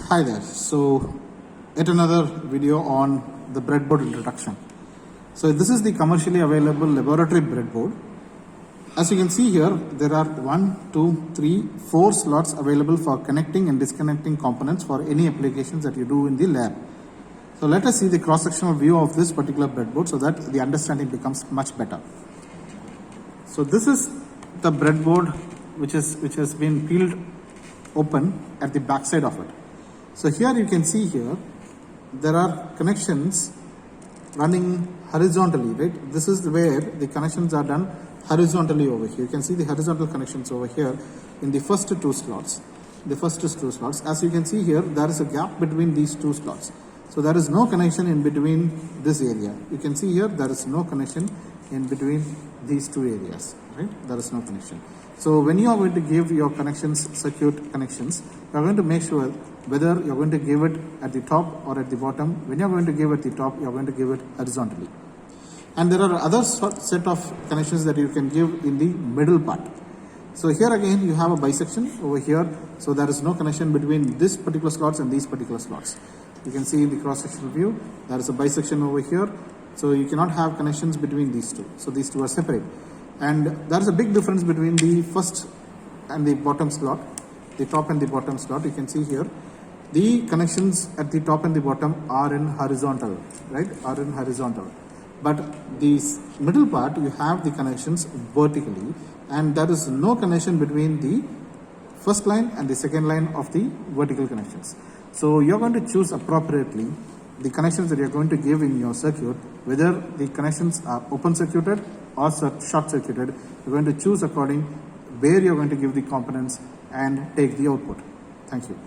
Hi there. So, yet another video on the breadboard introduction. So, this is the commercially available laboratory breadboard. As you can see here, there are 1, 2, 3, 4 slots available for connecting and disconnecting components for any applications that you do in the lab. So, let us see the cross-sectional view of this particular breadboard so that the understanding becomes much better. So, this is the breadboard which has been peeled open at the back side of it. So here you can see here there are connections running horizontally, right? This is where the connections are done horizontally over here. You can see the horizontal connections over here in the first two slots. As you can see here, there is a gap between these two slots. So there is no connection in between this area. You can see here there is no connection in between these two areas, right? There is no connection. So when you are going to give your connections, circuit connections, you are going to make sure whether you are going to give it at the top or at the bottom. When you are going to give at the top, you are going to give it horizontally. And there are other set of connections that you can give in the middle part. So here again you have a bisection over here. So there is no connection between this particular slots and these particular slots. You can see in the cross-sectional view, there is a bisection over here. So you cannot have connections between these two. So these two are separate. And there is a big difference between the first and the bottom slot, the top and the bottom slot. You can see here, the connections at the top and the bottom are in horizontal, right? Are in horizontal. But this middle part, you have the connections vertically, and there is no connection between the first line and the second line of the vertical connections. So you're going to choose appropriately the connections that you're going to give in your circuit, whether the connections are open circuited or short circuited. You're going to choose according where you're going to give the components and take the output. Thank you.